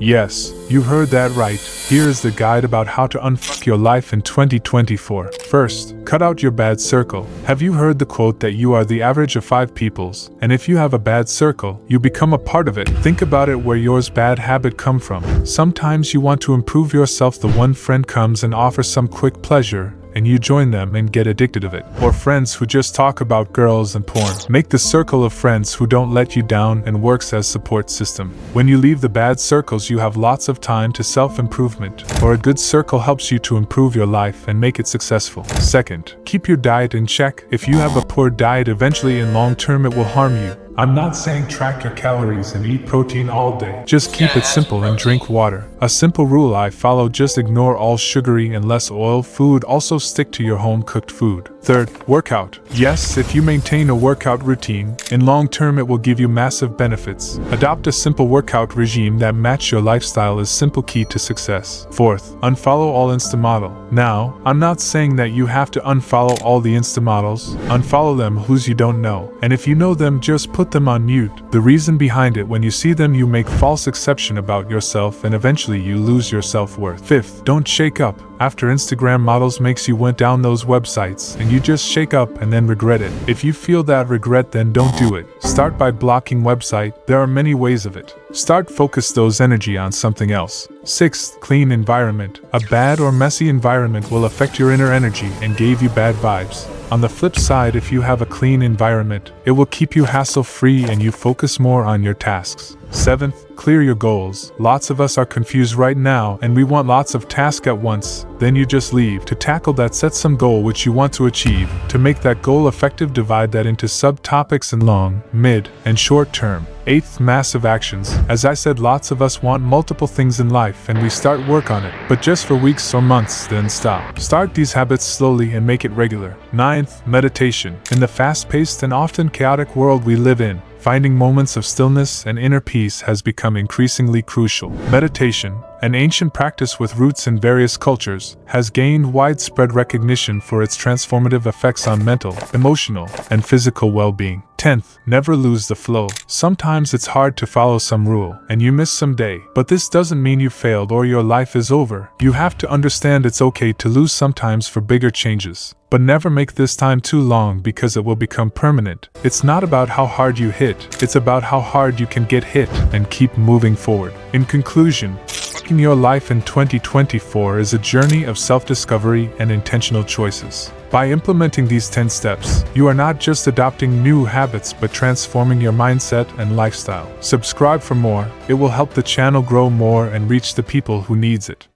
Yes, you heard that right. Here is the guide about how to unfuck your life in 2024. First, cut out your bad circle. Have you heard the quote that you are the average of 5 peoples, and if you have a bad circle, you become a part of it? Think about it, where yours bad habit come from. Sometimes you want to improve yourself. The one friend comes and offers some quick pleasure, and you join them and get addicted of it. Or friends who just talk about girls and porn. Make the circle of friends who don't let you down and works as support system. When you leave the bad circles, you have lots of time to self-improvement, or a good circle helps you to improve your life and make it successful. Second, keep your diet in check. If you have a poor diet, eventually in long term it will harm you. I'm not saying track your calories and eat protein all day. Just keep it simple and drink water. A simple rule I follow: just ignore all sugary and less oil food. Also stick to your home-cooked food. Third, workout. Yes, if you maintain a workout routine, in long term it will give you massive benefits. Adopt a simple workout regime that matches your lifestyle is simple key to success. Fourth, unfollow all Insta model. Now, I'm not saying that you have to unfollow all the Insta models. Unfollow them whose you don't know. And if you know them, just put them on mute. The reason behind it: when you see them you make false exception about yourself and eventually you lose your self-worth. Fifth, don't shake up. After Instagram models makes you went down those websites and you just shake up and then regret it. If you feel that regret, then don't do it. Start by blocking website. There are many ways of it. Start focus those energy on something else. Sixth, clean environment. A bad or messy environment will affect your inner energy and give you bad vibes. On the flip side, if you have a clean environment, it will keep you hassle-free and you focus more on your tasks. Seventh, clear your goals. Lots of us are confused right now and we want lots of tasks at once. Then you just leave. To tackle that, set some goal which you want to achieve. To make that goal effective, divide that into subtopics in long, mid, and short term. Eighth, massive actions. As I said, lots of us want multiple things in life and we start work on it, but just for weeks or months, then stop. Start these habits slowly and make it regular. Ninth, meditation. In the fast-paced and often chaotic world we live in, finding moments of stillness and inner peace has become increasingly crucial. Meditation, an ancient practice with roots in various cultures, has gained widespread recognition for its transformative effects on mental, emotional, and physical well-being. 10th, never lose the flow. Sometimes it's hard to follow some rule, and you miss some day, but this doesn't mean you failed or your life is over. You have to understand it's okay to lose sometimes for bigger changes. But never make this time too long because it will become permanent. It's not about how hard you hit, it's about how hard you can get hit and keep moving forward. In conclusion, fucking your life in 2024 is a journey of self-discovery and intentional choices. By implementing these 10 steps, you are not just adopting new habits but transforming your mindset and lifestyle. Subscribe for more. It will help the channel grow more and reach the people who needs it.